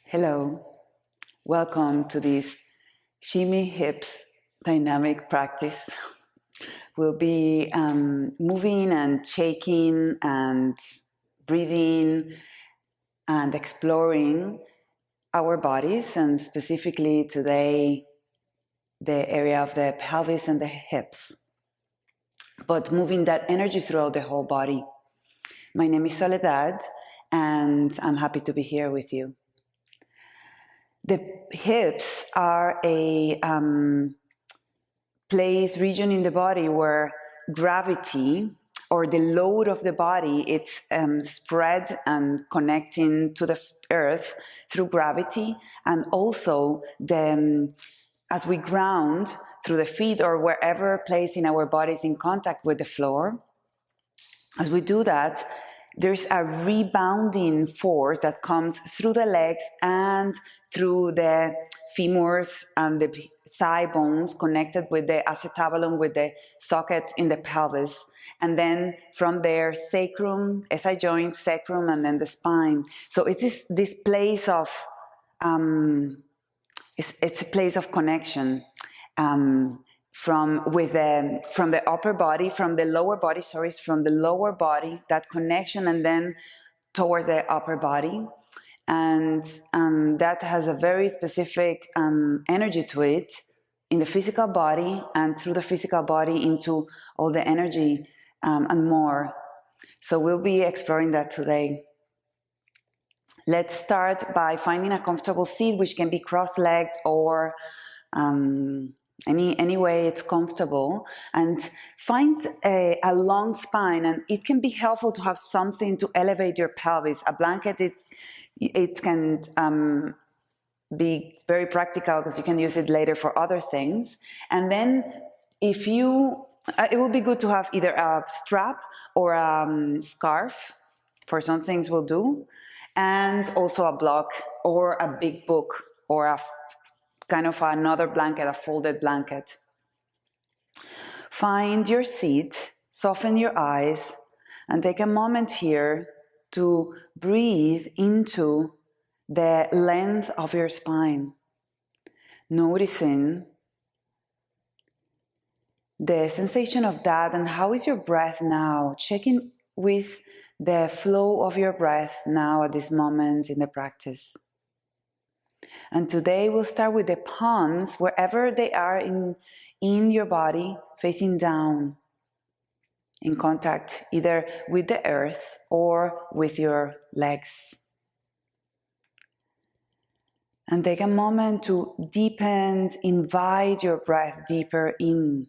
Hello, welcome to this Shimmy Hips dynamic practice. We'll be moving and shaking and breathing and exploring our bodies, and specifically today the area of the pelvis and the hips, but moving that energy throughout the whole body. My name is Soledad and I'm happy to be here with you. The hips are a region in the body where gravity, or the load of the body, it's spread and connecting to the earth through gravity, and also as we ground through the feet or wherever place in our bodies in contact with the floor. As we do that, there's a rebounding force that comes through the legs and through the femurs and the thigh bones connected with the acetabulum, with the socket in the pelvis. And then from there, sacrum, SI joint, sacrum, and then the spine. So it is this place of, it's a place of connection. From the upper body, from the lower body, from the lower body, that connection, and then towards the upper body. And that has a very specific energy to it in the physical body, and through the physical body into all the energy and more. So we'll be exploring that today. Let's start by finding a comfortable seat, which can be cross-legged or any way it's comfortable, and find a long spine. And it can be helpful to have something to elevate your pelvis. A blanket, it can be very practical because you can use it later for other things. And then it will be good to have either a strap or a scarf. For some things will do, and also a block or a big book or a kind of another blanket, a folded blanket. Find your seat, soften your eyes, and take a moment here to breathe into the length of your spine, noticing the sensation of that, and how is your breath now, checking with the flow of your breath now at this moment in the practice. And today we'll start with the palms, wherever they are in your body, facing down, in contact either with the earth or with your legs. And take a moment to deepen, invite your breath deeper in,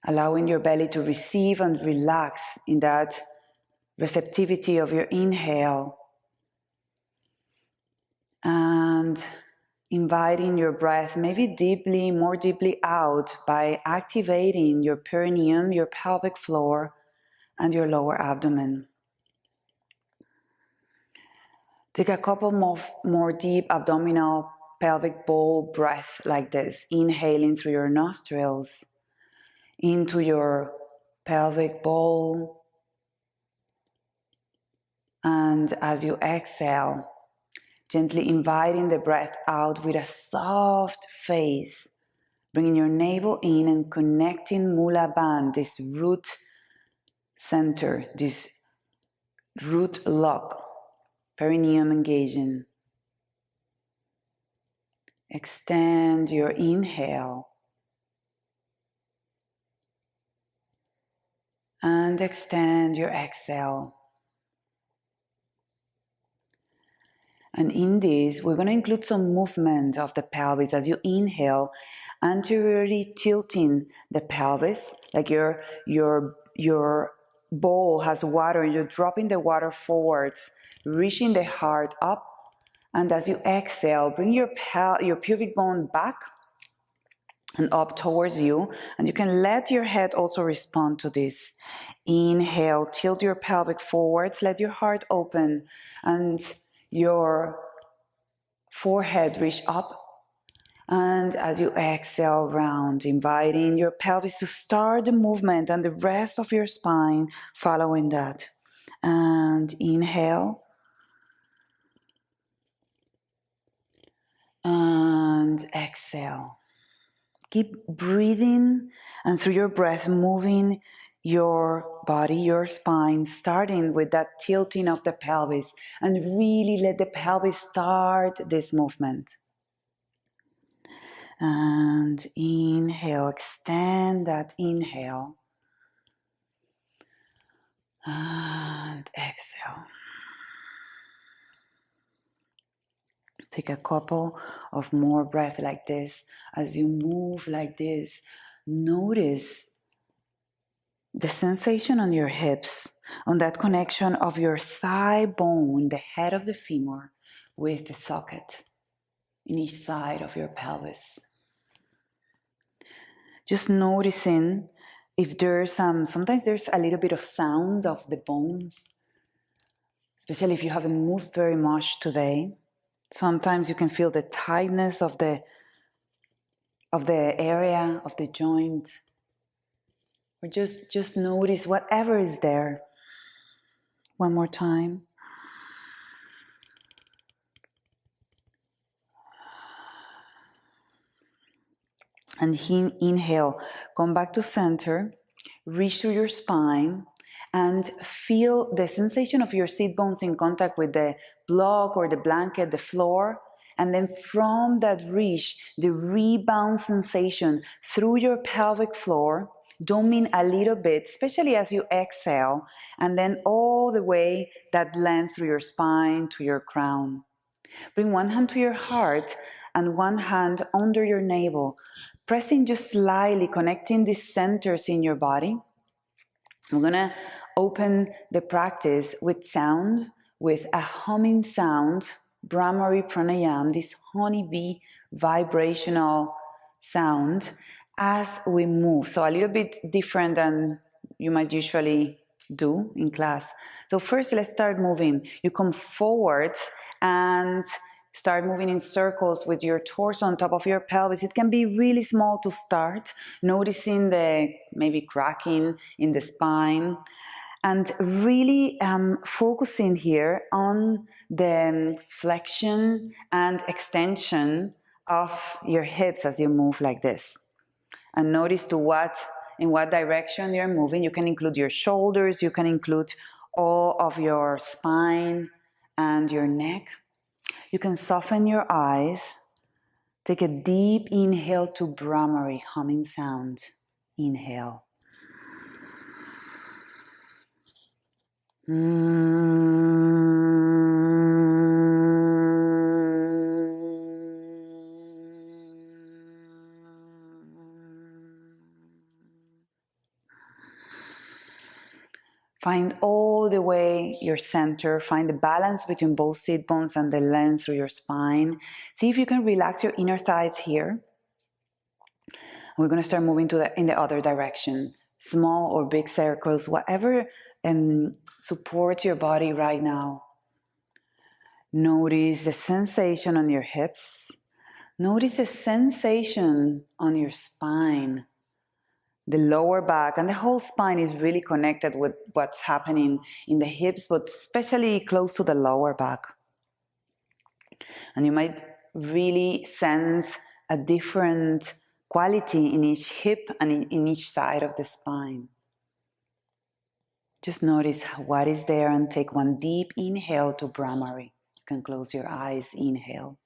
allowing your belly to receive and relax in that receptivity of your inhale. And inviting your breath maybe more deeply out by activating your perineum, your pelvic floor, and your lower abdomen. Take a couple more deep abdominal pelvic bowl breath like this, inhaling through your nostrils into your pelvic bowl. And as you exhale, gently inviting the breath out with a soft face, bringing your navel in and connecting Mula Band, this root center, this root lock, perineum engaging. Extend your inhale and extend your exhale. And in this, we're going to include some movement of the pelvis as you inhale, anteriorly tilting the pelvis, like your bowl has water, you're dropping the water forwards, reaching the heart up. And as you exhale, bring your pubic bone back and up towards you. And you can let your head also respond to this. Inhale, tilt your pelvic forwards, let your heart open and your forehead reach up. And as you exhale, round, inviting your pelvis to start the movement and the rest of your spine following that. And inhale. And exhale. Keep breathing and through your breath moving your body, your spine, starting with that tilting of the pelvis, and really let the pelvis start this movement. And inhale, extend that inhale. And exhale. Take a couple of more breaths like this. As you move like this, notice the sensation on your hips, on that connection of your thigh bone, the head of the femur, with the socket in each side of your pelvis. Just noticing if there's sometimes there's a little bit of sound of the bones, especially if you haven't moved very much today. Sometimes you can feel the tightness of the area of the joint. Or just notice whatever is there. One more time. And inhale, come back to center, reach through your spine, and feel the sensation of your seat bones in contact with the block or the blanket, the floor. And then from that reach, the rebound sensation through your pelvic floor, doming a little bit, especially as you exhale, and then all the way that length through your spine to your crown. Bring one hand to your heart and one hand under your navel, pressing just slightly, connecting these centers in your body. We're gonna open the practice with sound, with a humming sound, Brahmari Pranayam, this honeybee vibrational sound as we move. So a little bit different than you might usually do in class. So first, let's start moving. You come forward and start moving in circles with your torso on top of your pelvis. It can be really small to start, noticing the maybe cracking in the spine, and really focusing here on the flexion and extension of your hips as you move like this. And notice in what direction you're moving. You can include your shoulders, you can include all of your spine and your neck. You can soften your eyes. Take a deep inhale to Brahmari, humming sound. Inhale. Find all the way your center. Find the balance between both seat bones and the length through your spine. See if you can relax your inner thighs here. We're going to start moving in the other direction. Small or big circles, whatever supports your body right now. Notice the sensation on your hips. Notice the sensation on your spine. The lower back and the whole spine is really connected with what's happening in the hips, but especially close to the lower back. And you might really sense a different quality in each hip and in each side of the spine. Just notice what is there and take one deep inhale to Brahmari. You can close your eyes, inhale.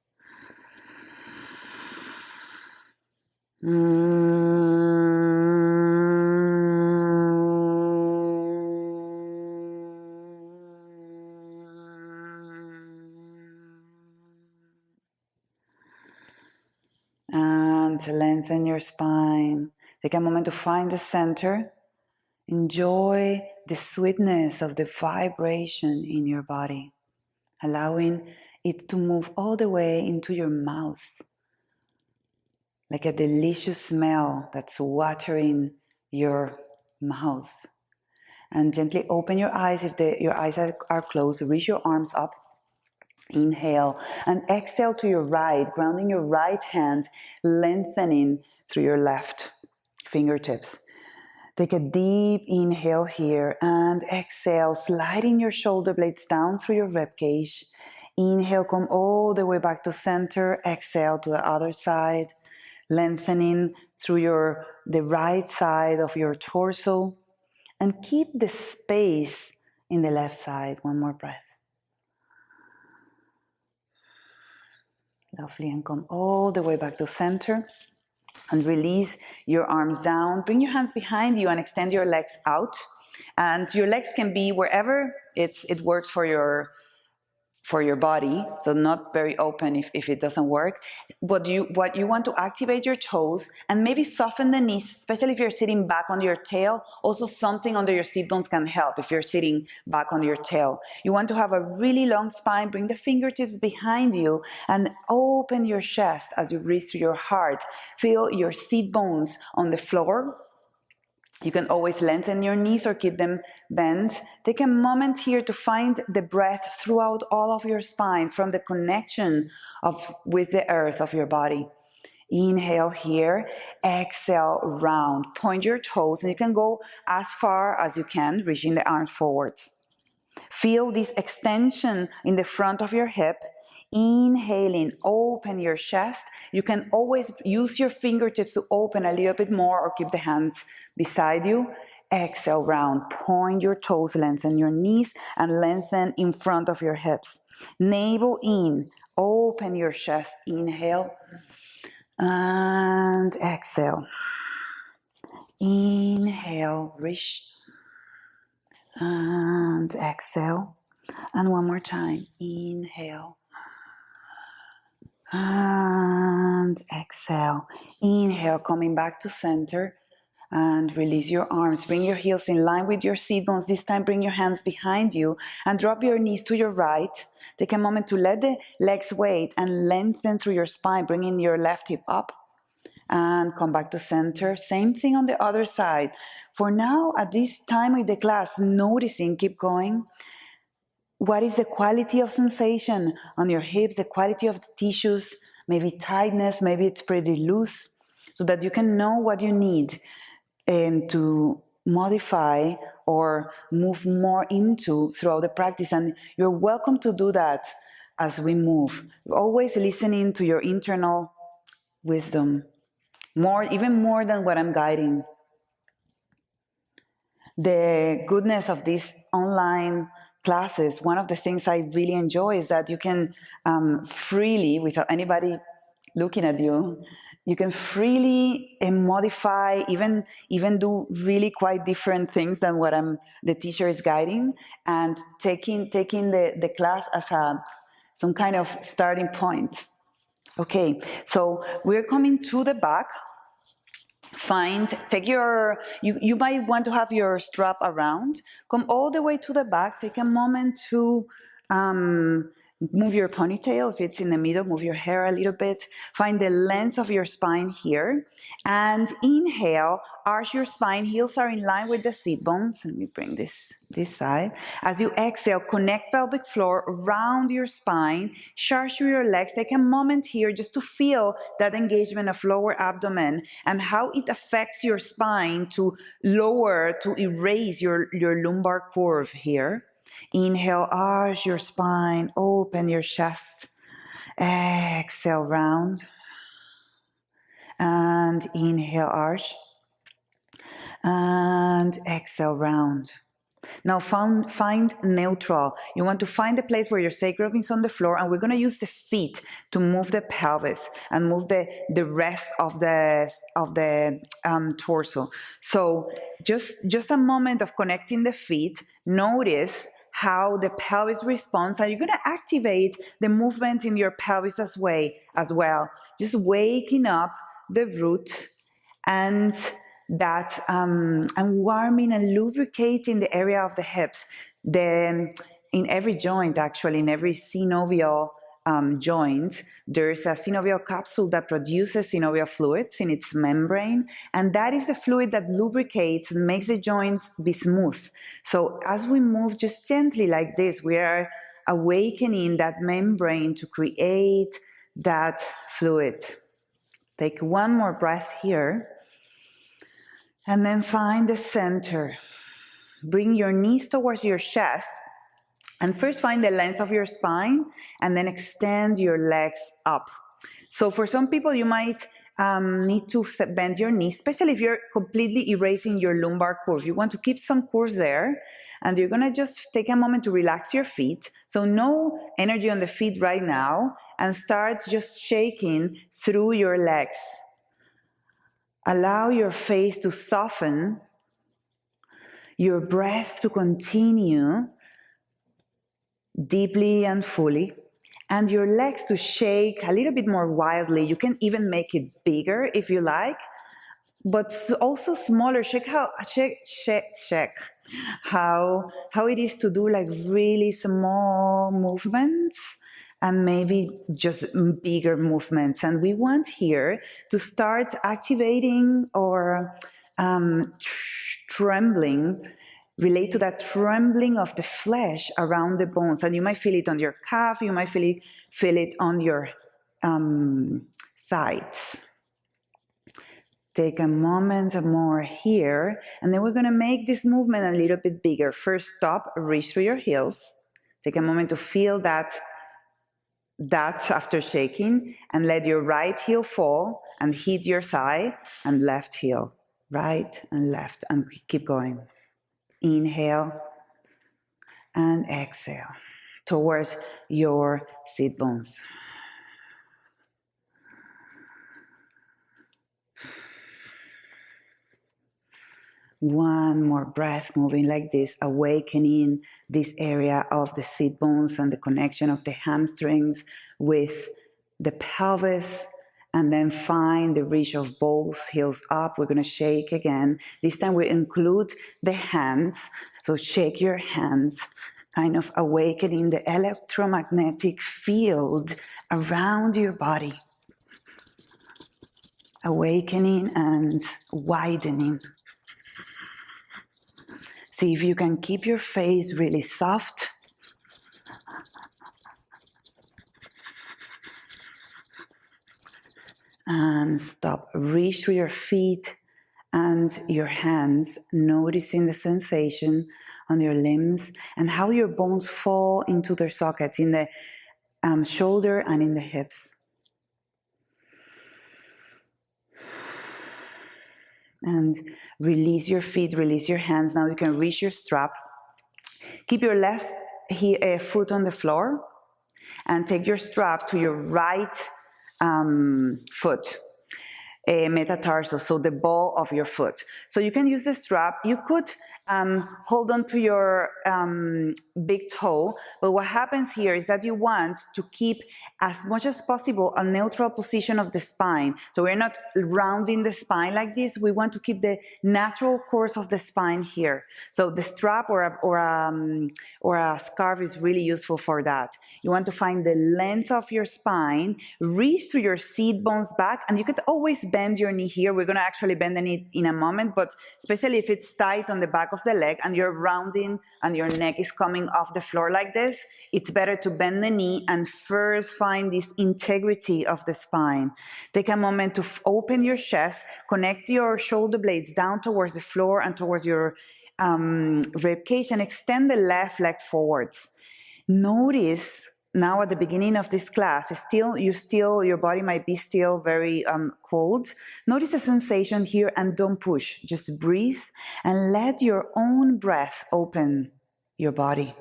And lengthen your spine. Take a moment to find the center. Enjoy the sweetness of the vibration in your body, allowing it to move all the way into your mouth. like a delicious smell that's watering your mouth. And gently open your eyes. If your eyes are closed, reach your arms up. Inhale and exhale to your right, grounding your right hand, lengthening through your left fingertips. Take a deep inhale here and exhale, sliding your shoulder blades down through your ribcage. Inhale, come all the way back to center. Exhale to the other side, lengthening through the right side of your torso. And keep the space in the left side. One more breath. Lovely, and come all the way back to center. And release your arms down. Bring your hands behind you and extend your legs out. And your legs can be wherever it works for your body, so not very open if it doesn't work. But what you want to activate your toes and maybe soften the knees, especially if you're sitting back on your tail. Also, something under your seat bones can help if you're sitting back on your tail. You want to have a really long spine. Bring the fingertips behind you and open your chest as you reach to your heart. Feel your seat bones on the floor. You can always lengthen your knees or keep them bent. Take a moment here to find the breath throughout all of your spine, from the connection with the earth of your body. Inhale here, exhale, round. Point your toes, and you can go as far as you can, reaching the arms forwards. Feel this extension in the front of your hip. Inhaling, open your chest. You can always use your fingertips to open a little bit more or keep the hands beside you. Exhale, round. Point your toes, lengthen your knees, and lengthen in front of your hips. Navel in, open your chest. Inhale and exhale. Inhale, reach and exhale. And one more time. Inhale and exhale. Inhale, coming back to center, and release your arms. Bring your heels in line with your seat bones. This time, bring your hands behind you and drop your knees to your right. Take a moment to let the legs wait and lengthen through your spine, bringing your left hip up and come back to center. Same thing on the other side. For now, at this time of the class, noticing, keep going. What is the quality of sensation on your hips, the quality of the tissues, maybe tightness, maybe it's pretty loose, so that you can know what you need to modify or move more into throughout the practice. And you're welcome to do that as we move. Always listening to your internal wisdom, even more than what I'm guiding. The goodness of these online classes, one of the things I really enjoy is that you can freely, without anybody looking at you, you can freely modify, even do really quite different things than what the teacher is guiding, and taking the class as some kind of starting point. Okay, so we're coming to the back. You might want to have your strap around. Come all the way to the back. Take a moment to move your ponytail. If it's in the middle, move your hair a little bit. Find the length of your spine here. And inhale, arch your spine. Heels are in line with the seat bones. Let me bring this side. As you exhale, connect pelvic floor around your spine. Charge through your legs. Take a moment here just to feel that engagement of lower abdomen and how it affects your spine to erase your lumbar curve here. Inhale, arch your spine, open your chest. Exhale, round. And inhale, arch. And exhale, round. Now find neutral. You want to find a place where your sacrum is on the floor, and we're going to use the feet to move the pelvis and move the rest of the torso. So just a moment of connecting the feet. Notice how the pelvis responds, and you're going to activate the movement in your pelvis as well. Just waking up the root and warming and lubricating the area of the hips. In every joint, actually, in every synovial joint, there's a synovial capsule that produces synovial fluids in its membrane, and that is the fluid that lubricates and makes the joint be smooth. So as we move just gently like this, we are awakening that membrane to create that fluid. Take one more breath here, and then find the center. Bring your knees towards your chest, and first find the length of your spine, and then extend your legs up. So for some people, you might need to bend your knees, especially if you're completely erasing your lumbar curve. You want to keep some curve there, and you're gonna just take a moment to relax your feet. So no energy on the feet right now, and start just shaking through your legs. Allow your face to soften, your breath to continue deeply and fully, and your legs to shake a little bit more wildly. You can even make it bigger if you like, but also smaller. Check how it is to do like really small movements and maybe just bigger movements. And we want here to start activating or trembling, relate to that trembling of the flesh around the bones. And you might feel it on your calf, you might feel it on your thighs. Take a moment more here, and then we're gonna make this movement a little bit bigger. First stop, reach through your heels. Take a moment to feel that after shaking, and let your right heel fall and hit your thigh, and left heel, right and left, and keep going. Inhale and exhale towards your sit bones. One more breath moving like this, awakening this area of the sit bones and the connection of the hamstrings with the pelvis, and then find the reach of both heels up. We're going to shake again. This time we include the hands, so shake your hands, kind of awakening the electromagnetic field around your body. Awakening and widening. See if you can keep your face really soft. And stop. Reach through your feet and your hands, noticing the sensation on your limbs and how your bones fall into their sockets in the shoulder and in the hips. And release your feet, release your hands. Now you can reach your strap. Keep your left foot on the floor and take your strap to your right foot, metatarsals, so the ball of your foot. So you can use the strap. You could hold on to your big toe, but what happens here is that you want to keep as much as possible a neutral position of the spine. So we're not rounding the spine like this. We want to keep the natural course of the spine here. So the strap or a scarf is really useful for that. You want to find the length of your spine, reach to your seat bones back, and you could always bend your knee here. We're going to actually bend the knee in a moment, but especially if it's tight on the back of the leg and you're rounding and your neck is coming off the floor like this, it's better to bend the knee and first find this integrity of the spine. Take a moment to open your chest, connect your shoulder blades down towards the floor and towards your ribcage, and extend the left leg forwards. Notice now at the beginning of this class, your body might be still very cold. Notice the sensation here and don't push. Just breathe and let your own breath open your body.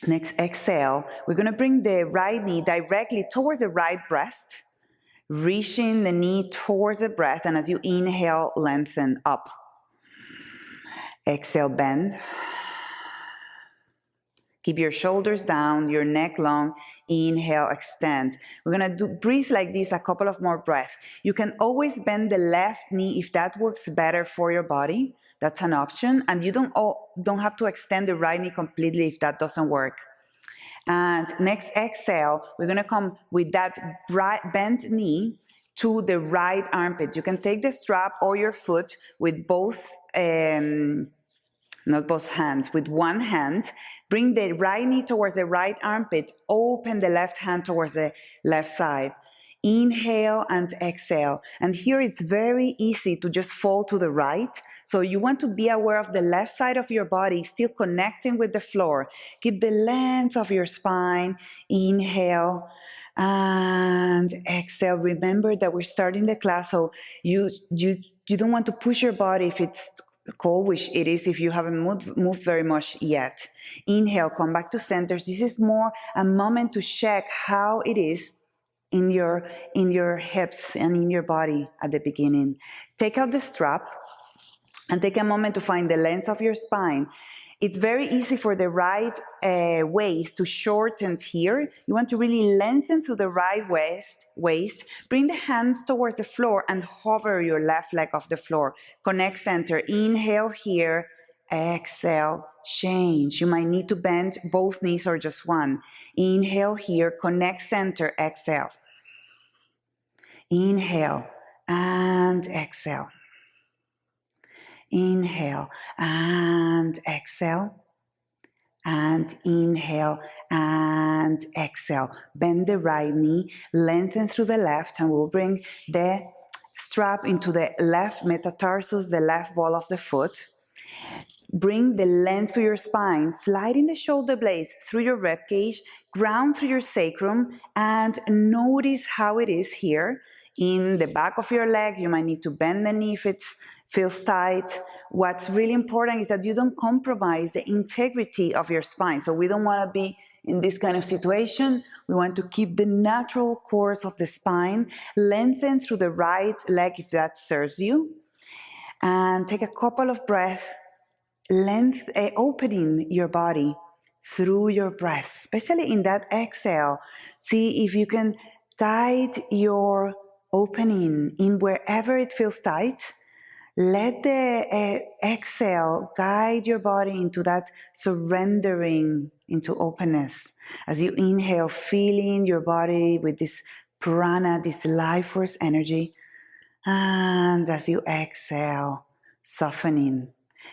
Next, exhale. We're going to bring the right knee directly towards the right breast, reaching the knee towards the breast, and as you inhale, lengthen up. Exhale, bend. Keep your shoulders down, your neck long. Inhale, extend. We're gonna breathe like this a couple of more breaths. You can always bend the left knee if that works better for your body. That's an option. And you don't have to extend the right knee completely if that doesn't work. And next exhale, we're gonna come with that bent knee to the right armpit. You can take the strap or your foot with both, not both hands, with one hand. Bring the right knee towards the right armpit. Open the left hand towards the left side. Inhale and exhale. And here it's very easy to just fall to the right. So you want to be aware of the left side of your body, still connecting with the floor. Keep the length of your spine. Inhale and exhale. Remember that we're starting the class, so you don't want to push your body if it's cold, which it is if you haven't moved very much yet. Inhale, come back to center. This is more a moment to check how it is in your hips and in your body at the beginning. Take out the strap and take a moment to find the length of your spine. It's very easy for the right waist to shorten here. You want to really lengthen to the right waist. Bring the hands towards the floor and hover your left leg off the floor. Connect center. Inhale here. Exhale. Change. You might need to bend both knees or just one. Inhale here. Connect center. Exhale. Inhale and exhale. Inhale and exhale, and inhale and exhale. Bend the right knee, lengthen through the left, and we'll bring the strap into the left metatarsals, the left ball of the foot. Bring the length to your spine, sliding the shoulder blades through your ribcage, ground through your sacrum, and notice how it is here. In the back of your leg, you might need to bend the knee if it feels tight. What's really important is that you don't compromise the integrity of your spine. So we don't want to be in this kind of situation. We want to keep the natural course of the spine, lengthen through the right leg if that serves you. And take a couple of breaths, opening your body through your breath, especially in that exhale. See if you can guide your opening in wherever it feels tight. Let the exhale guide your body into that surrendering into openness. As you inhale, feeling your body with this prana, this life force energy. And as you exhale, softening.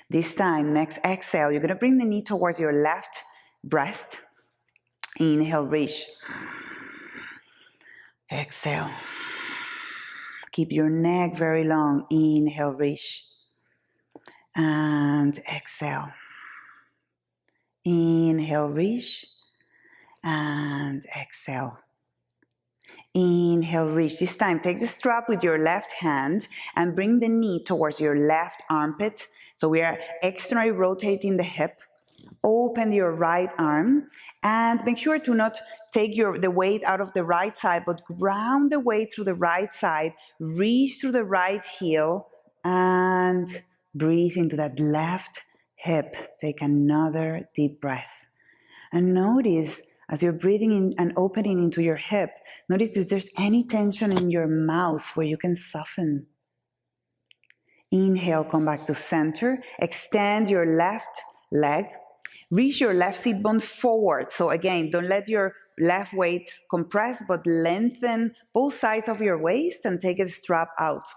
This time, next exhale, you're going to bring the knee towards your left breast. Inhale, reach. Exhale. Keep your neck very long. Inhale, reach. And exhale. Inhale, reach. And exhale. Inhale, reach. This time, take the strap with your left hand and bring the knee towards your left armpit. So we are externally rotating the hip. Open your right arm and make sure to not take the weight out of the right side, but ground the weight through the right side. Reach through the right heel and breathe into that left hip. Take another deep breath. And notice as you're breathing in and opening into your hip, notice if there's any tension in your mouth where you can soften. Inhale, come back to center. Extend your left leg. Reach your left seat bone forward. So again, don't let your left waist compress, but lengthen both sides of your waist and take the strap out.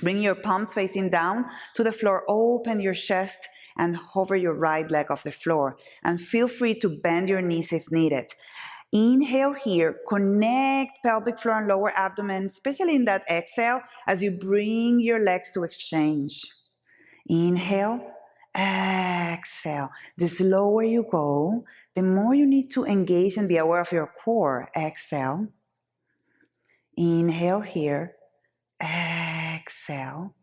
Bring your palms facing down to the floor. Open your chest and hover your right leg off the floor. And feel free to bend your knees if needed. Inhale here. Connect pelvic floor and lower abdomen, especially in that exhale as you bring your legs to exchange. Inhale. Exhale. The slower you go, the more you need to engage and be aware of your core. Exhale. Inhale here. Exhale.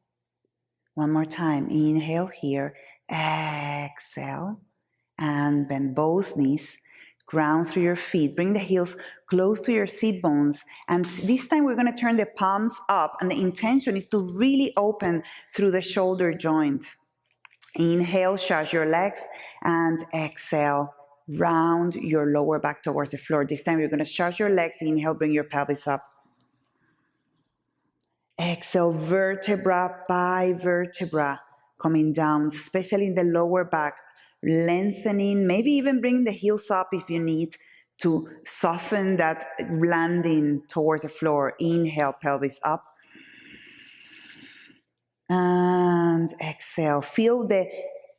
One more time. Inhale here. Exhale. And bend both knees. Ground through your feet. Bring the heels close to your seat bones. And this time we're going to turn the palms up. And the intention is to really open through the shoulder joint. Inhale, charge your legs, and exhale, round your lower back towards the floor. This time you're going to stretch your legs. Inhale, bring your pelvis up. Exhale, vertebra by vertebra, coming down, especially in the lower back, lengthening, maybe even bring the heels up if you need to soften that landing towards the floor. Inhale, pelvis up. And exhale, feel the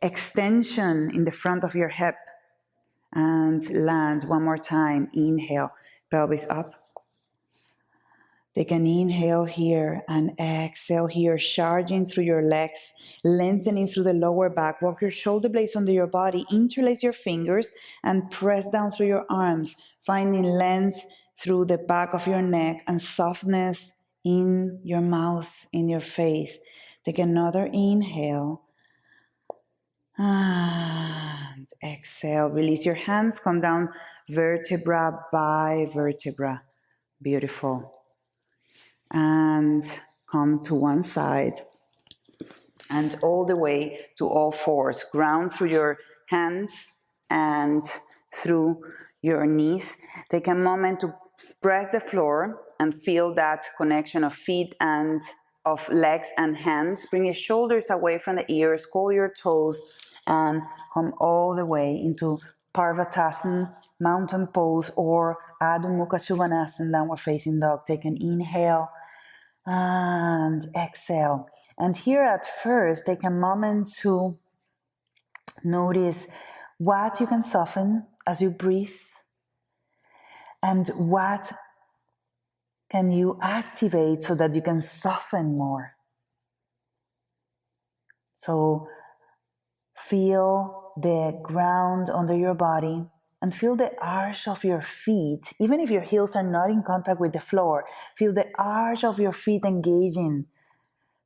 extension in the front of your hip. And land one more time. Inhale, pelvis up. Take an inhale here and exhale here, charging through your legs, lengthening through the lower back. Walk your shoulder blades under your body, interlace your fingers, and press down through your arms, finding length through the back of your neck and softness in your mouth, in your face. Take another inhale. And exhale. Release your hands, come down vertebra by vertebra. Beautiful. And come to one side and all the way to all fours. Ground through your hands and through your knees. Take a moment to press the floor and feel that connection of feet and of legs and hands. Bring your shoulders away from the ears, curl your toes, and come all the way into Parvatasana, mountain pose, or Adho Mukha Svanasana, downward facing dog. Take an inhale and exhale. And here at first, take a moment to notice what you can soften as you breathe and what can you activate so that you can soften more. So feel the ground under your body and feel the arch of your feet. Even if your heels are not in contact with the floor, feel the arch of your feet engaging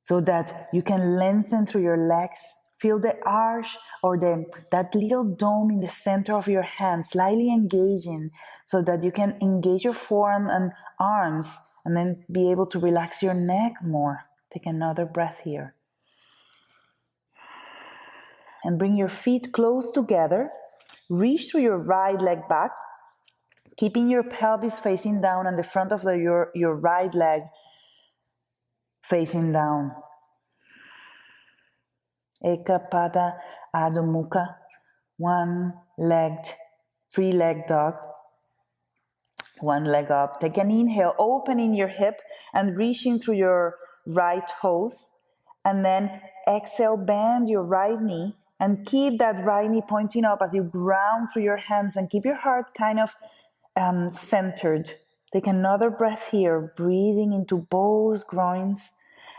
so that you can lengthen through your legs. Feel the arch or that little dome in the center of your hand slightly engaging so that you can engage your forearm and arms and then be able to relax your neck more. Take another breath here. And bring your feet close together. Reach through your right leg back, keeping your pelvis facing down and the front of your right leg facing down. Eka Pada Adho Mukha, one-legged, three-legged dog. One leg up. Take an inhale, opening your hip and reaching through your right toes. And then exhale, bend your right knee and keep that right knee pointing up as you ground through your hands and keep your heart kind of centered. Take another breath here, breathing into both groins.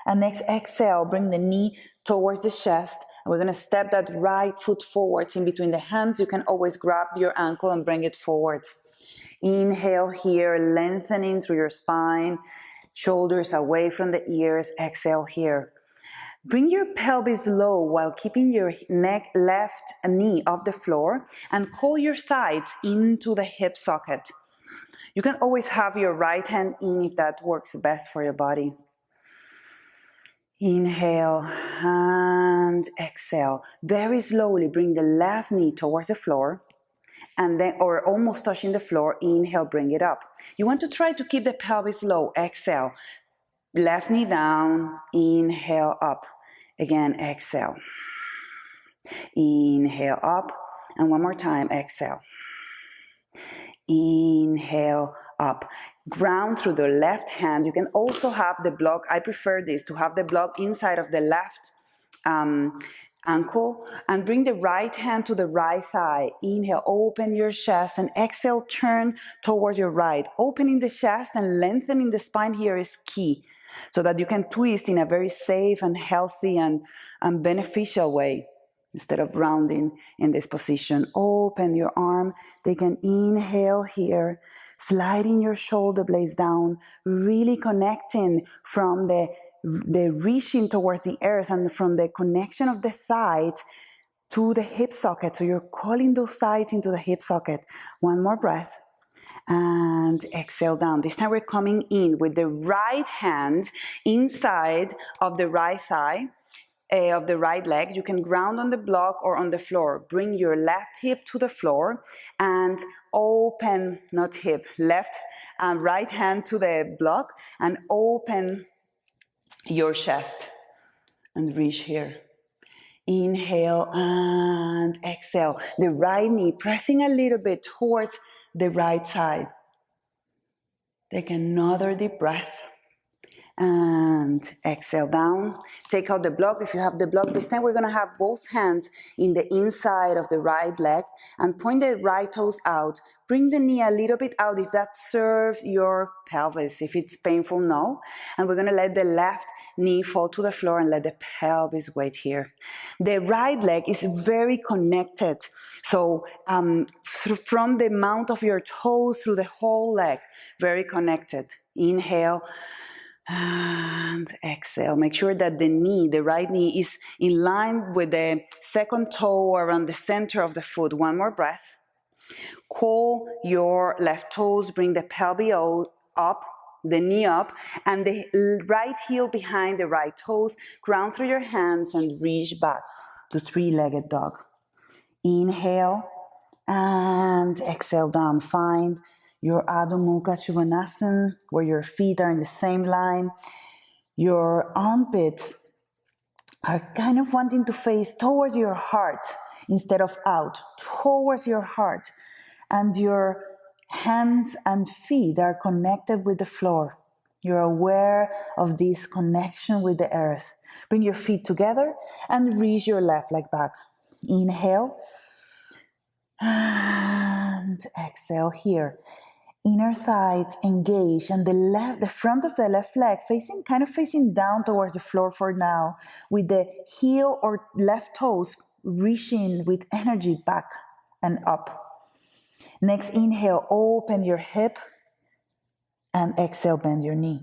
And next exhale, bring the knee towards the chest. And we're going to step that right foot forwards in between the hands. You can always grab your ankle and bring it forwards. Inhale here, lengthening through your spine, shoulders away from the ears. Exhale here. Bring your pelvis low while keeping your left knee off the floor and curl your thighs into the hip socket. You can always have your right hand in if that works best for your body. Inhale and exhale. Very slowly bring the left knee towards the floor and then, or almost touching the floor. Inhale, bring it up. You want to try to keep the pelvis low. Exhale. Left knee down. Inhale up. Again, exhale. Inhale up. And one more time, exhale. Inhale up. Ground through the left hand. You can also have the block. I prefer this, to have the block inside of the left ankle. And bring the right hand to the right thigh. Inhale, open your chest. And exhale, turn towards your right. Opening the chest and lengthening the spine here is key, so that you can twist in a very safe and healthy and beneficial way instead of rounding in this position. Open your arm. Take an inhale here, sliding your shoulder blades down, really connecting from the reaching towards the earth and from the connection of the thighs to the hip socket. So you're calling those thighs into the hip socket. One more breath. And exhale down. This time we're coming in with the right hand inside of the right thigh. of the right leg. You can ground on the block or on the floor. Bring your left hip to the floor and open, not hip, left and right hand to the block and open your chest and reach here. Inhale and exhale. The right knee pressing a little bit towards the right side. Take another deep breath. And exhale down. Take out the block. If you have the block, this time we're going to have both hands in the inside of the right leg and point the right toes out. Bring the knee a little bit out if that serves your pelvis. If it's painful, no. And we're going to let the left knee fall to the floor and let the pelvis wait here. The right leg is very connected. So from the mount of your toes through the whole leg, very connected. Inhale. And exhale. Make sure that the knee, the right knee, is in line with the second toe around the center of the foot. One more breath. Curl your left toes. Bring the pelvis up, the knee up, and the right heel behind the right toes. Ground through your hands and reach back to three-legged dog. Inhale and exhale down. Find your Adho Mukha Svanasana, where your feet are in the same line. Your armpits are kind of wanting to face towards your heart instead of out, towards your heart. And your hands and feet are connected with the floor. You're aware of this connection with the earth. Bring your feet together and reach your left leg back. Inhale and exhale here. Inner thighs engaged and the front of the left leg kind of facing down towards the floor for now, with the heel or left toes reaching with energy back and up. Next inhale, open your hip and exhale, bend your knee.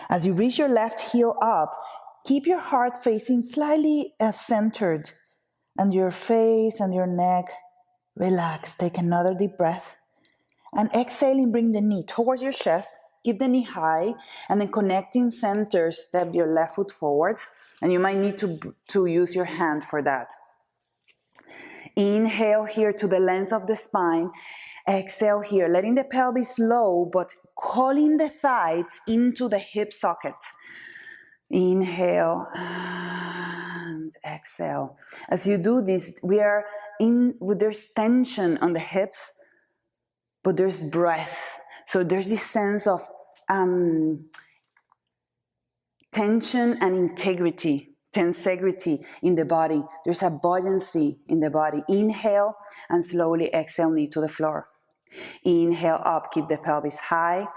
As you reach your left heel up, keep your heart facing slightly centered and your face and your neck relax. Take another deep breath. And exhaling, bring the knee towards your chest. Keep the knee high. And then connecting center, step your left foot forwards. And you might need to use your hand for that. Inhale here to the length of the spine. Exhale here, letting the pelvis low, but calling the thighs into the hip sockets. Inhale and exhale. As you do this, there's tension on the hips, but there's breath. So there's this sense of tension and integrity, tensegrity in the body. There's a buoyancy in the body. Inhale and slowly exhale, knee to the floor. Inhale up, keep the pelvis high.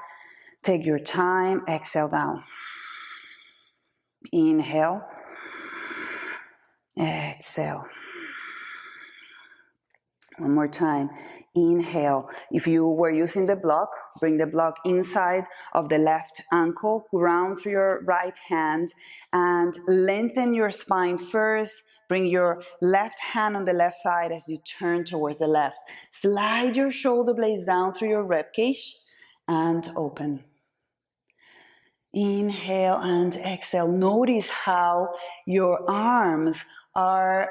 Take your time, exhale down. Inhale, exhale. One more time. Inhale. If you were using the block, bring the block inside of the left ankle, ground through your right hand, and lengthen your spine first. Bring your left hand on the left side as you turn towards the left. Slide your shoulder blades down through your ribcage and open. Inhale and exhale. Notice how your arms are,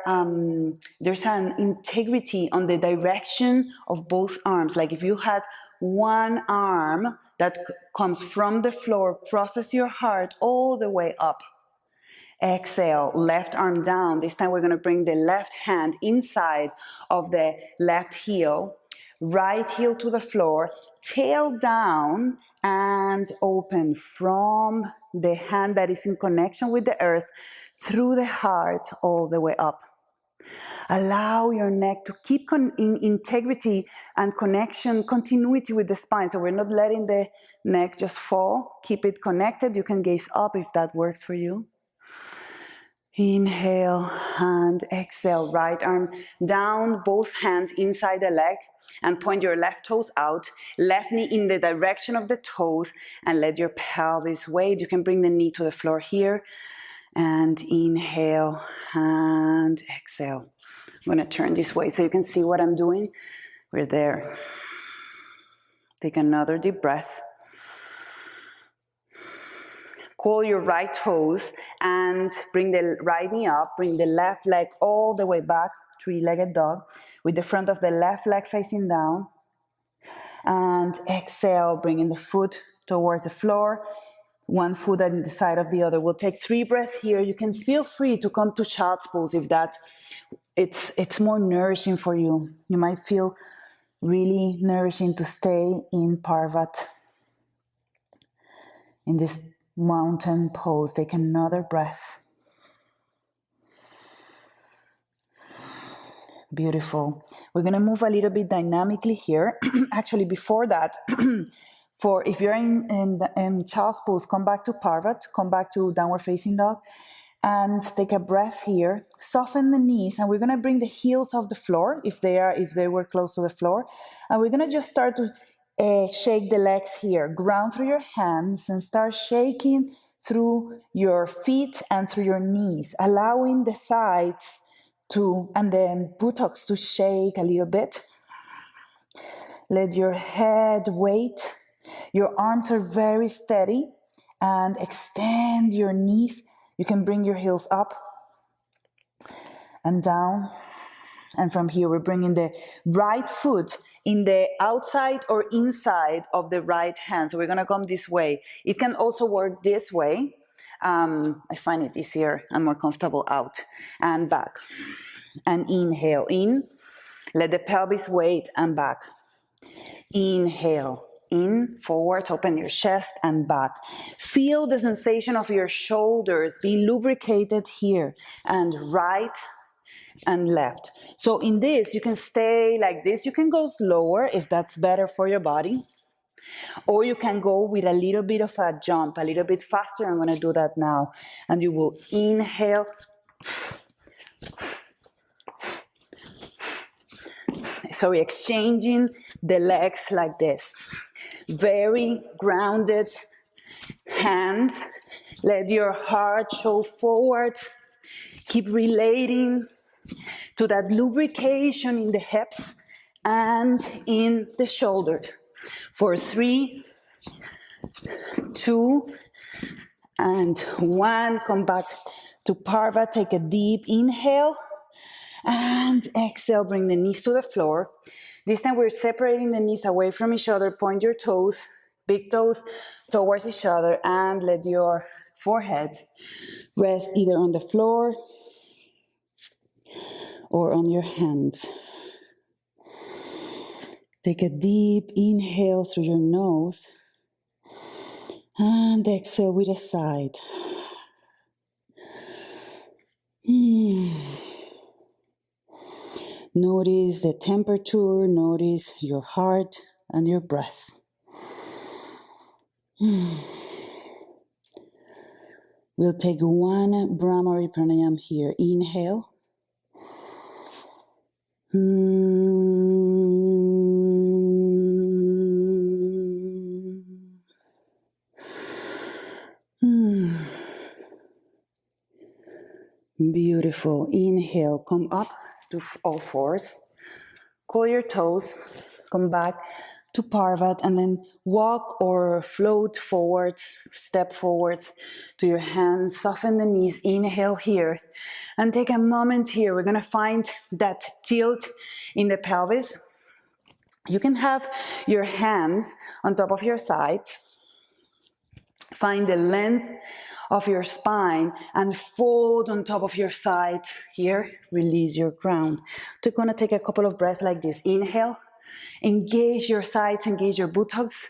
there's an integrity on the direction of both arms. Like if you had one arm that comes from the floor, process your heart all the way up. Exhale, left arm down. This time we're going to bring the left hand inside of the left heel, right heel to the floor, tail down and open from the hand that is in connection with the earth through the heart all the way up. Allow your neck to keep in integrity and connection, continuity with the spine. So we're not letting the neck just fall. Keep it connected. You can gaze up if that works for you. Inhale and exhale. Right arm down, both hands inside the leg. And point your left toes out, left knee in the direction of the toes, and let your pelvis wait. You can bring the knee to the floor here. And inhale and exhale. I'm going to turn this way so you can see what I'm doing. We're there. Take another deep breath. Curl your right toes and bring the right knee up. Bring the left leg all the way back, three-legged dog, with the front of the left leg facing down. And exhale, bringing the foot towards the floor. One foot at the side of the other. We'll take 3 breaths here. You can feel free to come to child's pose if it's more nourishing for you. You might feel really nourishing to stay in Parvat, in this mountain pose. Take another breath. Beautiful. We're going to move a little bit dynamically here. Actually, before that, for if you're in child's pose, come back to Parvat, come back to downward facing dog, and take a breath here. Soften the knees, and we're going to bring the heels off the floor if they were close to the floor, and we're going to just start to shake the legs here. Ground through your hands and start shaking through your feet and through your knees, allowing the thighs and then buttocks to shake a little bit. Let your head wait. Your arms are very steady, and extend your knees. You can bring your heels up and down. And from here, we're bringing the right foot in the outside or inside of the right hand. So we're going to come this way. It can also work this way. I find it easier and more comfortable out and back. And inhale in. Let the pelvis wait and back. Inhale in, forwards, open your chest and back. Feel the sensation of your shoulders be lubricated here, and right and left. So in this, you can stay like this. You can go slower if that's better for your body, or you can go with a little bit of a jump, a little bit faster. I'm going to do that now. And you will inhale. So exchanging the legs like this. Very grounded hands. Let your heart show forward. Keep relating to that lubrication in the hips and in the shoulders. For 3, 2, and 1. Come back to Parva. Take a deep inhale. And exhale, bring the knees to the floor. This time we're separating the knees away from each other. Point your toes, big toes towards each other, and let your forehead rest either on the floor or on your hands. Take a deep inhale through your nose and exhale with a sigh. Notice the temperature, notice your heart and your breath. We'll take 1 Brahmari Pranayam here. Inhale. Beautiful. Inhale, come up to all fours. Curl your toes, come back to Parvat, and then walk or float forwards, step forwards to your hands. Soften the knees. Inhale here. And take a moment here. We're going to find that tilt in the pelvis. You can have your hands on top of your thighs. Find the length of your spine and fold on top of your thighs here. Release your crown. We're going to take a couple of breaths like this. Inhale. Engage your thighs, engage your buttocks.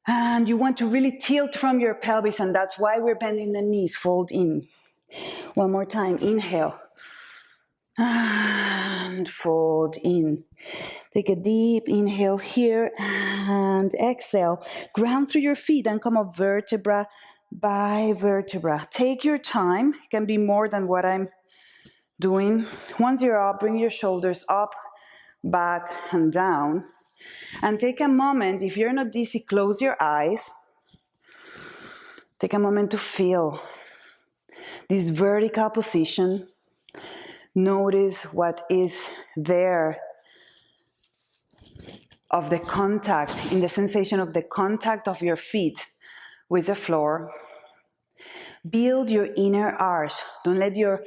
And you want to really tilt from your pelvis, and that's why we're bending the knees. Fold in. One more time. Inhale. And fold in. Take a deep inhale here and exhale. Ground through your feet and come up vertebra by vertebra. Take your time. It can be more than what I'm doing. Once you're up, bring your shoulders up, back, and down. And take a moment. If you're not dizzy, close your eyes. Take a moment to feel this vertical position. Notice what is there of the contact, in the sensation of the contact of your feet with the floor. Build your inner arch. Don't let your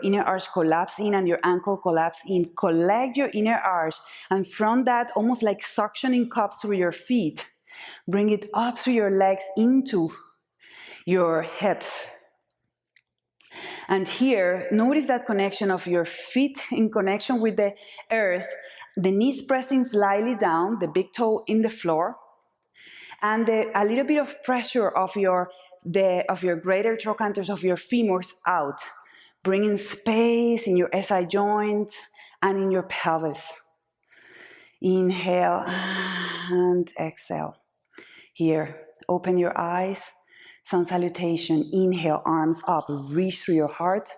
inner arch collapse in and your ankle collapse in. Collect your inner arch, and from that, almost like suctioning cups through your feet, bring it up through your legs into your hips. And here, notice that connection of your feet in connection with the earth, the knees pressing slightly down, the big toe in the floor, and a little bit of pressure of your greater trochanters, of your femurs out, bringing space in your SI joints and in your pelvis. Inhale and exhale. Here, open your eyes. Sun salutation. Inhale, arms up, reach through your heart,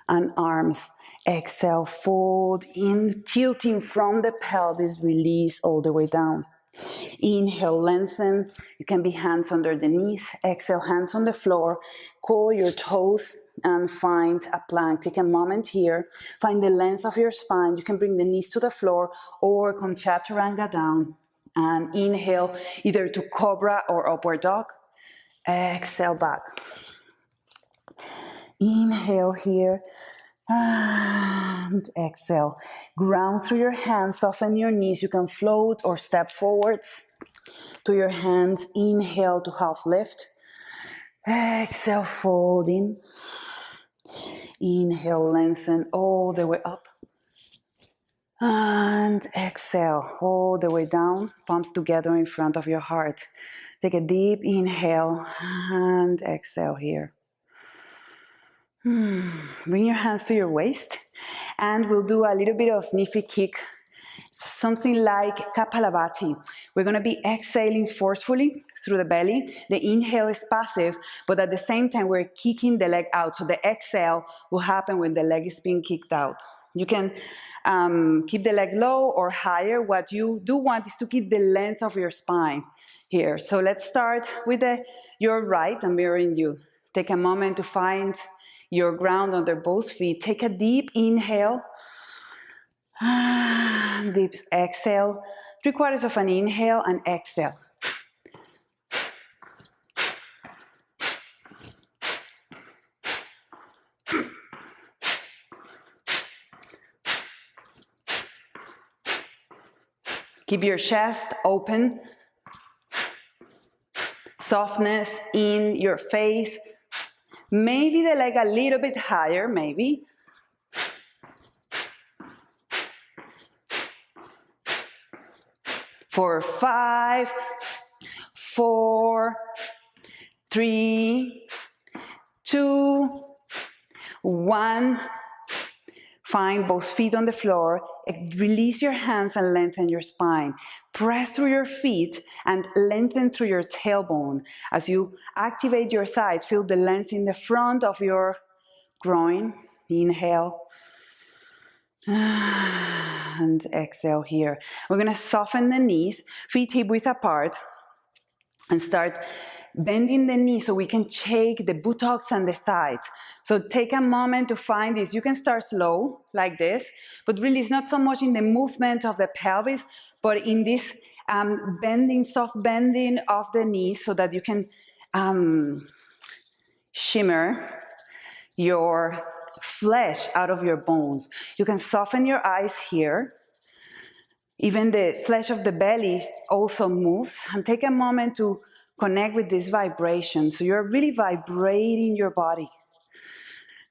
and arms. Exhale, fold in, tilting from the pelvis, release all the way down. Inhale, lengthen. It can be hands under the knees. Exhale, hands on the floor. Curl your toes and find a plank. Take a moment here. Find the length of your spine. You can bring the knees to the floor or come chaturanga down. And inhale either to cobra or upward dog. Exhale back. Inhale here. And exhale. Ground through your hands. Soften your knees. You can float or step forwards to your hands. Inhale to half lift. Exhale, fold in. Inhale, lengthen all the way up. And exhale all the way down. Palms together in front of your heart. Take a deep inhale and exhale here. Bring your hands to your waist, and we'll do a little bit of sniffy kick, something like Kapalabhati. We're going to be exhaling forcefully through the belly. The inhale is passive, but at the same time, we're kicking the leg out. So the exhale will happen when the leg is being kicked out. You can keep the leg low or higher. What you do want is to keep the length of your spine here. So let's start with your right. I'm mirroring you. Take a moment to find your ground under both feet. Take a deep inhale. Deep exhale. 3/4 of an inhale and exhale. Keep your chest open. Softness in your face. Maybe the leg a little bit higher, maybe. For 5, 4, 3, 2, 1. Find both feet on the floor. Release your hands and lengthen your spine. Press through your feet and lengthen through your tailbone. As you activate your thighs, feel the length in the front of your groin. Inhale. And exhale here. We're going to soften the knees, feet hip width apart, and start bending the knees so we can shake the buttocks and the thighs. So take a moment to find this. You can start slow like this, but really it's not so much in the movement of the pelvis, but in this bending, soft bending of the knees so that you can shimmer your flesh out of your bones. You can soften your eyes here. Even the flesh of the belly also moves. And take a moment to connect with this vibration. So you're really vibrating your body.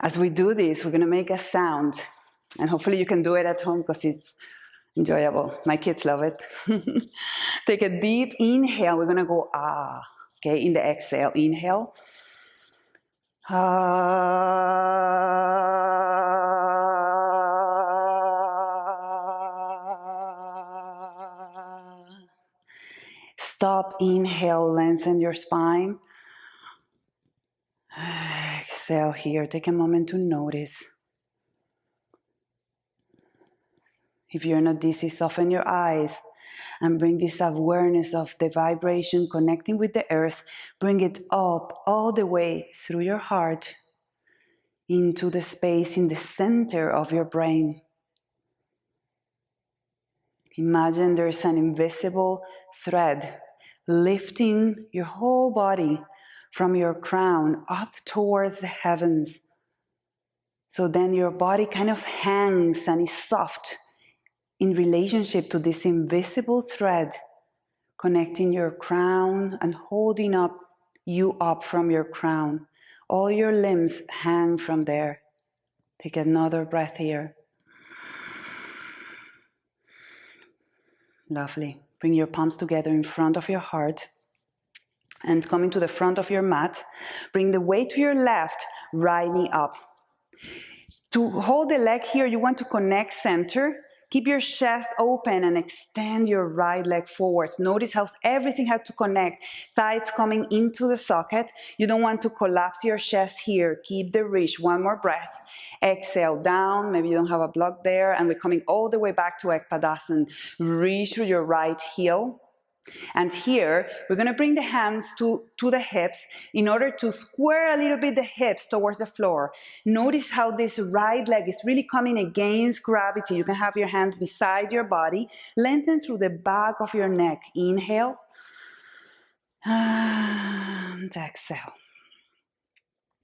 As we do this, we're going to make a sound. And hopefully you can do it at home because it's enjoyable. My kids love it. Take a deep inhale. We're going to go ah. Okay, in the exhale. Inhale. Stop, inhale, lengthen your spine. Exhale here. Take a moment to notice. If you're not dizzy, soften your eyes and bring this awareness of the vibration connecting with the earth. Bring it up all the way through your heart into the space in the center of your brain. Imagine there's an invisible thread lifting your whole body from your crown up towards the heavens. So then your body kind of hangs and is soft in relationship to this invisible thread connecting your crown and holding up you up from your crown. All your limbs hang from there. Take another breath here. Lovely. Bring your palms together in front of your heart and come into the front of your mat. Bring the weight to your left, right knee up. To hold the leg here, you want to connect center. Keep your chest open and extend your right leg forwards. Notice how everything had to connect. Thighs coming into the socket. You don't want to collapse your chest here. Keep the reach. One more breath. Exhale down. Maybe you don't have a block there. And we're coming all the way back to Ekpadasana. Reach through your right heel. And here, we're going to bring the hands to the hips in order to square a little bit the hips towards the floor. Notice how this right leg is really coming against gravity. You can have your hands beside your body. Lengthen through the back of your neck. Inhale. And exhale.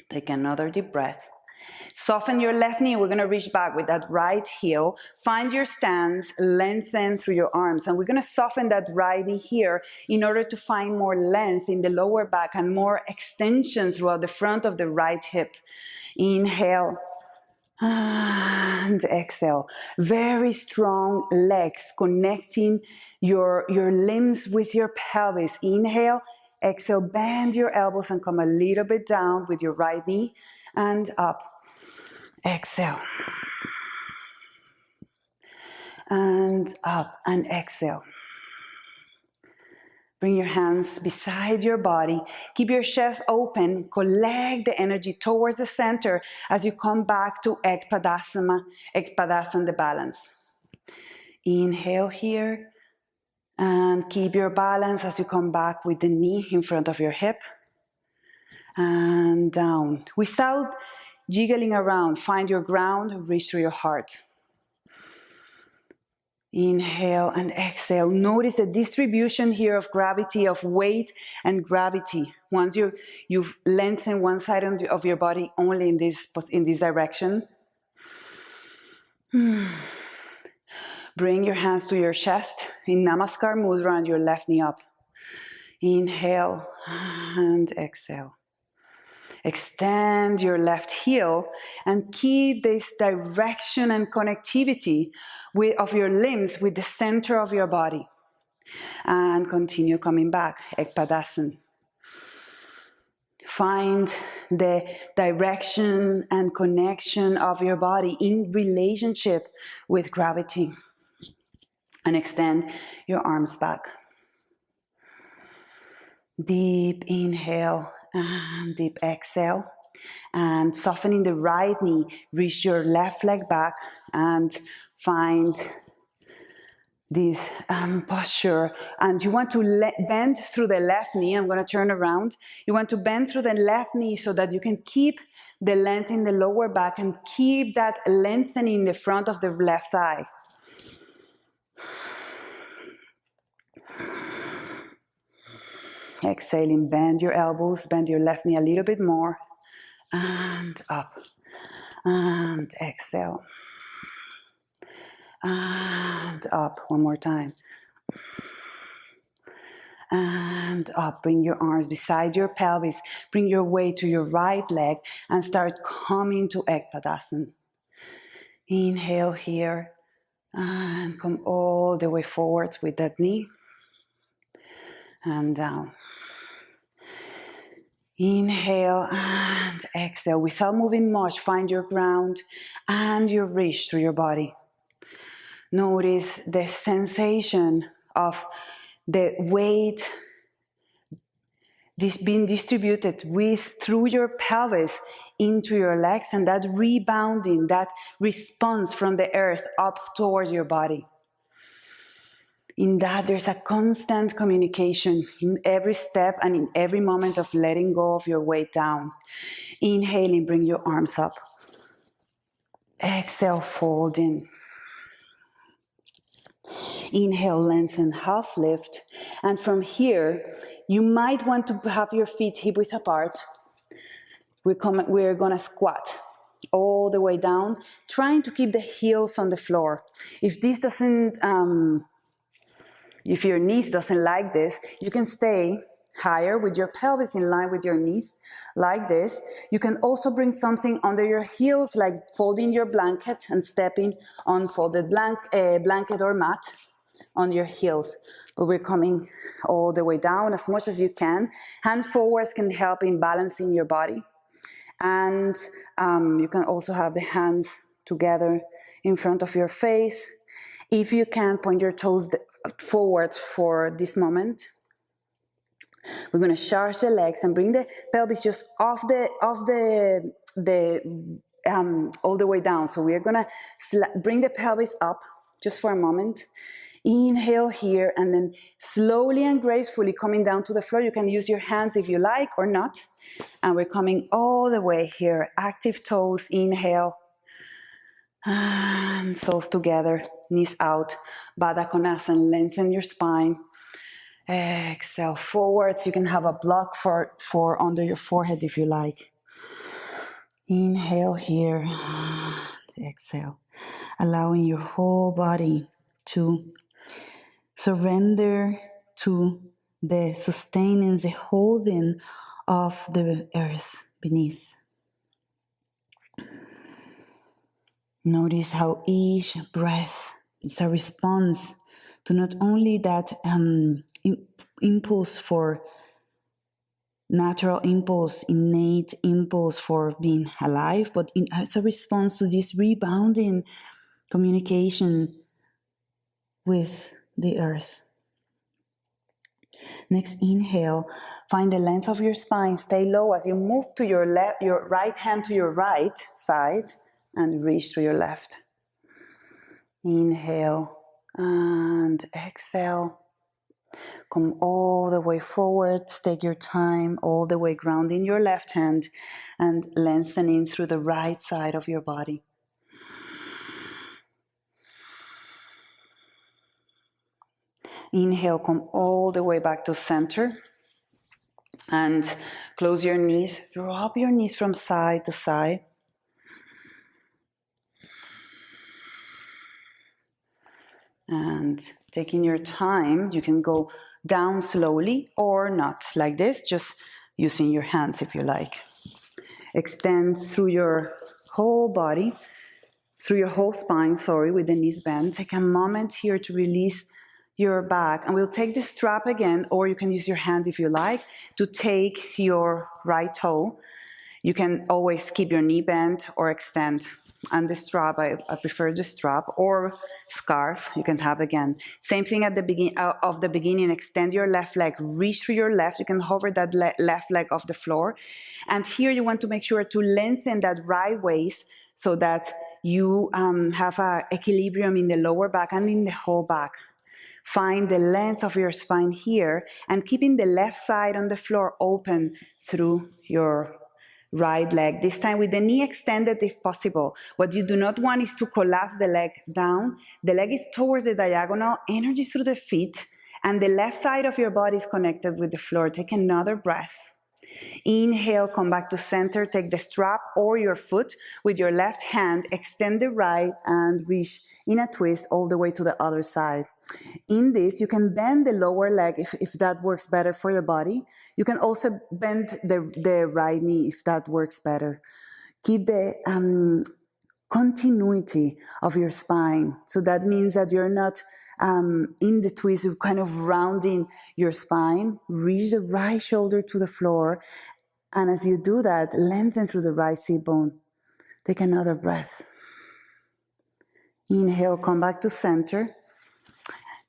Take another deep breath. Soften your left knee. We're going to reach back with that right heel. Find your stance. Lengthen through your arms. And we're going to soften that right knee here in order to find more length in the lower back and more extension throughout the front of the right hip. Inhale. And exhale. Very strong legs connecting your limbs with your pelvis. Inhale. Exhale. Bend your elbows and come a little bit down with your right knee and up. Exhale. And up and exhale. Bring your hands beside your body. Keep your chest open. Collect the energy towards the center as you come back to Ekpadasana. Ekpadasana, the balance. Inhale here. And keep your balance as you come back with the knee in front of your hip. And down. Without jiggling around, find your ground, reach through your heart. Inhale and exhale. Notice the distribution here of gravity, of weight and gravity. Once you've lengthened one side of your body only in this direction. Bring your hands to your chest in namaskar mudra and your left knee up. Inhale and exhale. Extend your left heel and keep this direction and connectivity of your limbs with the center of your body. And continue coming back, Ekpadasana. Find the direction and connection of your body in relationship with gravity. And extend your arms back. Deep inhale. And deep exhale, and softening the right knee, reach your left leg back and find this posture. And you want to bend through the left knee. I'm going to turn around. You want to bend through the left knee so that you can keep the length in the lower back and keep that lengthening in the front of the left thigh. Exhaling, bend your elbows, bend your left knee a little bit more, and up, and exhale, and up, one more time, and up. Bring your arms beside your pelvis, bring your weight to your right leg, and start coming to Ekpadasana. Inhale here, and come all the way forwards with that knee, and down. Inhale and exhale. Without moving much, find your ground and your reach through your body. Notice the sensation of the weight being distributed through your pelvis into your legs, and that rebounding, that response from the earth up towards your body. In that, there's a constant communication in every step and in every moment of letting go of your weight down. Inhaling, bring your arms up. Exhale, fold in. Inhale, lengthen, half lift. And from here, you might want to have your feet hip-width apart. We're gonna squat all the way down, trying to keep the heels on the floor. If this doesn't, if your knees doesn't like this, you can stay higher with your pelvis in line with your knees, like this. You can also bring something under your heels, like folding your blanket and stepping on folded blanket or mat on your heels. But we're coming all the way down as much as you can. Hand forwards can help in balancing your body. And you can also have the hands together in front of your face. If you can, point your toes forward for this moment. We're going to charge the legs and bring the pelvis just off the all the way down. So we're going to bring the pelvis up just for a moment. Inhale here, and then slowly and gracefully coming down to the floor. You can use your hands if you like or not. And we're coming all the way here. Active toes, inhale. And soles together, knees out. Baddha Konasana, lengthen your spine. Exhale forwards. You can have a block for under your forehead if you like. Inhale here. Exhale. Allowing your whole body to surrender to the sustenance, the holding of the earth beneath. Notice how each breath is a response to not only that impulse for natural impulse, innate impulse for being alive, but it's a response to this rebounding communication with the earth. Next, inhale, find the length of your spine, stay low as you move to your right hand to your right side and reach to your left. Inhale and exhale. Come all the way forwards, take your time, all the way grounding your left hand and lengthening through the right side of your body. Inhale, come all the way back to center and close your knees, drop your knees from side to side. And taking your time, you can go down slowly or not, like this, just using your hands if you like. Extend through your whole body, through your whole spine, with the knees bent. Take a moment here to release your back, and we'll take the strap again, or you can use your hand if you like, to take your right toe. You can always keep your knee bent or extend. And the strap, I prefer the strap, or scarf, you can have again. Same thing at the beginning, extend your left leg, reach through your left, you can hover that left leg off the floor. And here you want to make sure to lengthen that right waist so that you have an equilibrium in the lower back and in the whole back. Find the length of your spine here and keeping the left side on the floor open through your right leg, this time with the knee extended if possible. What you do not want is to collapse the leg down. The leg is towards the diagonal, energy through the feet, and the left side of your body is connected with the floor. Take another breath. Inhale, come back to center, take the strap or your foot with your left hand, extend the right and reach in a twist all the way to the other side. In this, you can bend the lower leg if that works better for your body. You can also bend the right knee if that works better. Keep the continuity of your spine. So that means that you're not in the twist, you're kind of rounding your spine. Reach the right shoulder to the floor. And as you do that, lengthen through the right sit bone. Take another breath. Inhale, come back to center.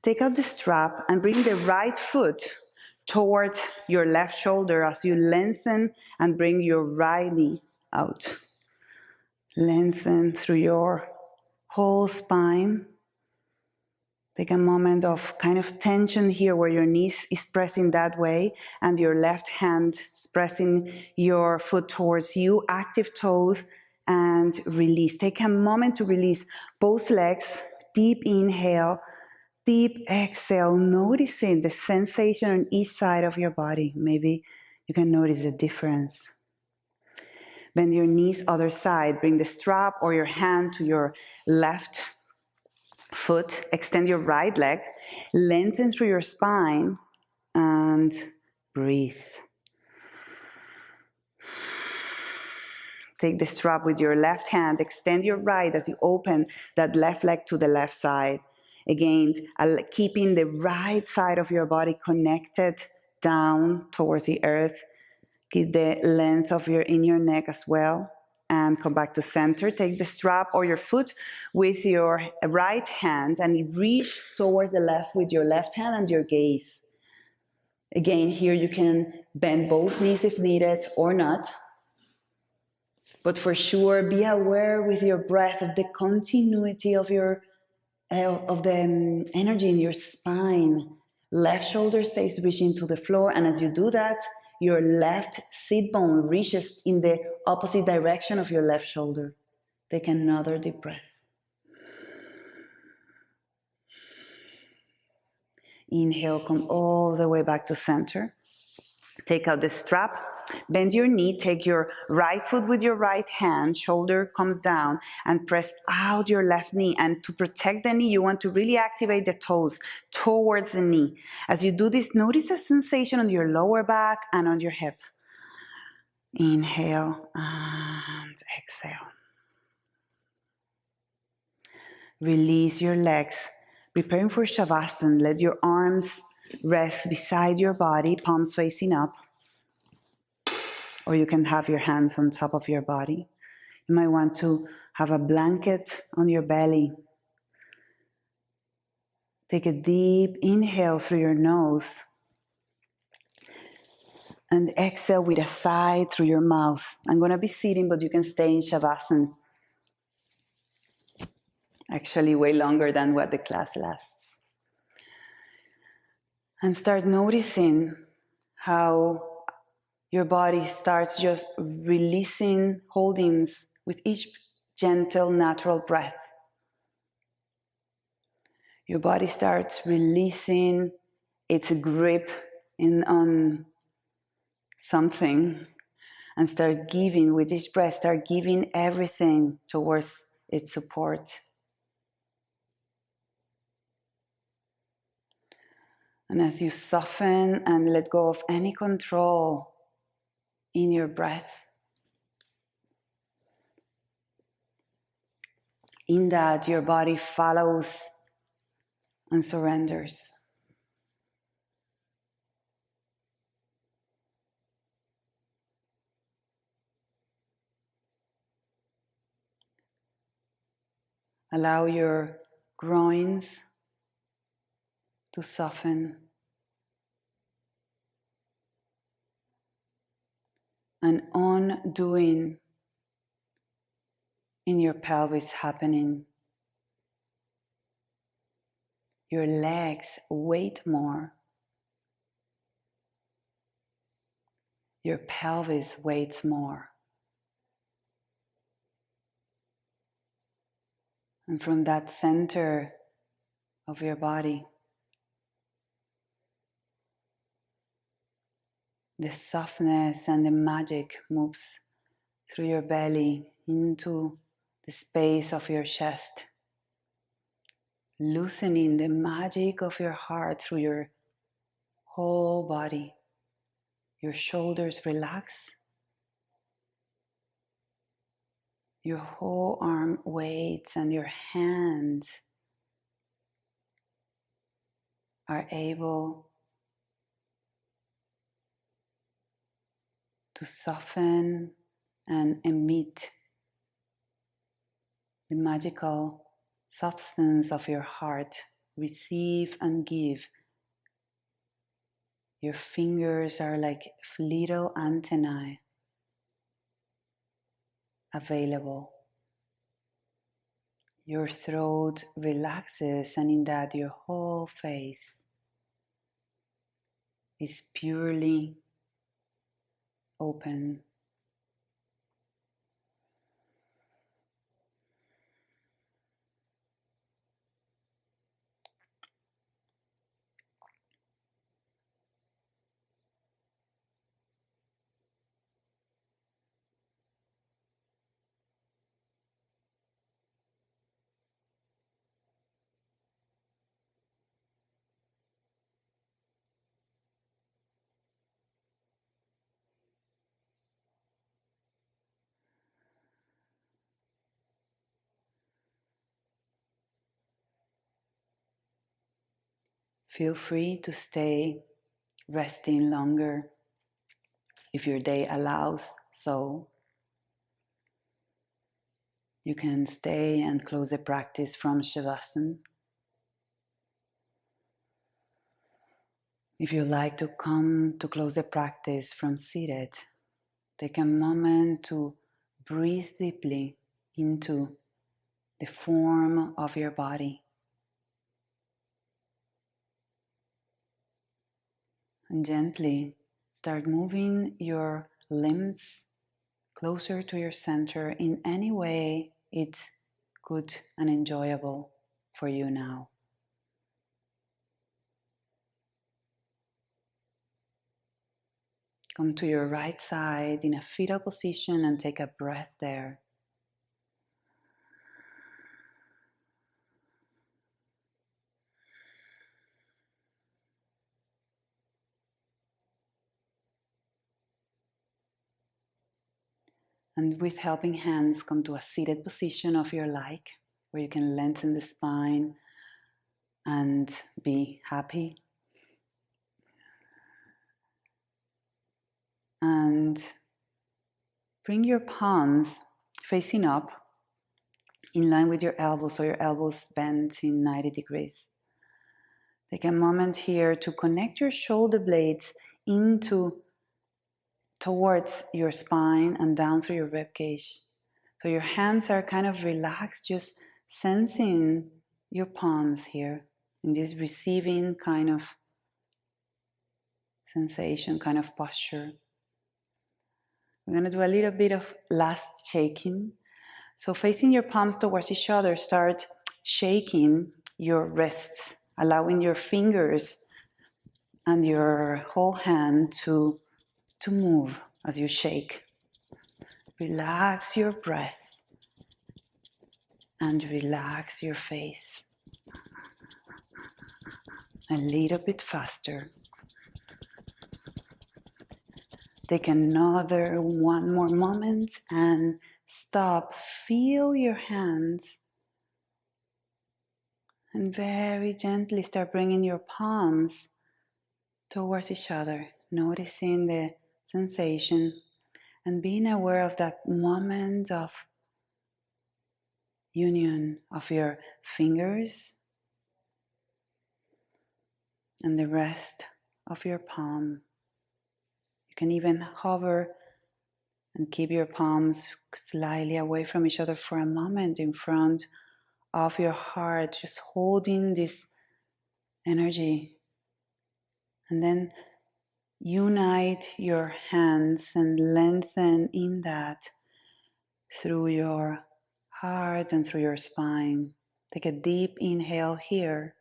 Take out the strap and bring the right foot towards your left shoulder as you lengthen and bring your right knee out. Lengthen through your whole spine. Take a moment of kind of tension here where your knee is pressing that way and your left hand is pressing your foot towards you. Active toes and release. Take a moment to release both legs. Deep inhale deep exhale, noticing the sensation on each side of your body. Maybe you can notice the difference. Bend your knees other side. Bring the strap or your hand to your left foot. Extend your right leg. Lengthen through your spine and breathe. Take the strap with your left hand. Extend your right as you open that left leg to the left side. Again, keeping the right side of your body connected down towards the earth. Keep the length of in your neck as well. And come back to center. Take the strap or your foot with your right hand and reach towards the left with your left hand and your gaze. Again, here you can bend both knees if needed or not. But for sure, be aware with your breath of the continuity of the energy in your spine. Left shoulder stays reaching to the floor, and as you do that, your left sit bone reaches in the opposite direction of your left shoulder. Take another deep breath. Inhale, come all the way back to center. Take out the strap. Bend your knee, take your right foot with your right hand, shoulder comes down, and press out your left knee. And to protect the knee, you want to really activate the toes towards the knee. As you do this, notice a sensation on your lower back and on your hip. Inhale and exhale. Release your legs. Preparing for Shavasana, let your arms rest beside your body, palms facing up. Or you can have your hands on top of your body. You might want to have a blanket on your belly. Take a deep inhale through your nose. And exhale with a sigh through your mouth. I'm going to be sitting, but you can stay in Shavasana. Actually, way longer than what the class lasts. And start noticing how your body starts just releasing holdings with each gentle, natural breath. Your body starts releasing its grip on something and start giving, with each breath, start giving everything towards its support. And as you soften and let go of any control in your breath, in that your body follows and surrenders. Allow your groins to soften. An undoing in your pelvis happening. Your legs weight more. Your pelvis weights more. And from that center of your body, the softness and the magic moves through your belly into the space of your chest, loosening the magic of your heart through your whole body. Your shoulders relax. Your whole arm weights and your hands are able to soften and emit the magical substance of your heart. Receive and give. Your fingers are like little antennae available. Your throat relaxes, and in that your whole face is purely open. Feel free to stay resting longer if your day allows so. You can stay and close the practice from Shavasana. If you like to come to close the practice from seated, take a moment to breathe deeply into the form of your body. And gently start moving your limbs closer to your center in any way it's good and enjoyable for you now. Come to your right side in a fetal position and take a breath there. And with helping hands, come to a seated position of your like, where you can lengthen the spine and be happy. And bring your palms facing up in line with your elbows, so your elbows bent in 90 degrees. Take a moment here to connect your shoulder blades towards your spine and down through your ribcage. So your hands are kind of relaxed, just sensing your palms here in this receiving kind of sensation, kind of posture. We're going to do a little bit of last shaking. So facing your palms towards each other, start shaking your wrists, allowing your fingers and your whole hand to move as you shake. Relax your breath and relax your face. A little bit faster. Take another one more moment and stop. Feel your hands and very gently start bringing your palms towards each other, noticing the sensation and being aware of that moment of union of your fingers and the rest of your palm. You can even hover and keep your palms slightly away from each other for a moment in front of your heart, just holding this energy. And then unite your hands and lengthen in that through your heart and through your spine. Take a deep inhale here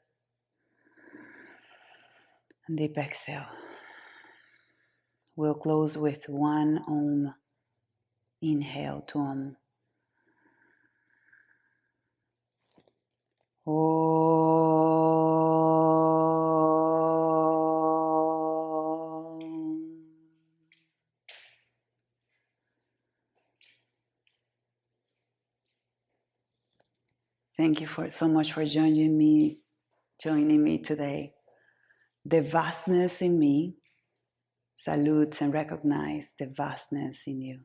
and deep exhale. We'll close with one Om. Inhale to Om. Thank you so much for joining me today. The vastness in me salutes and recognizes the vastness in you.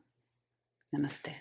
Namaste.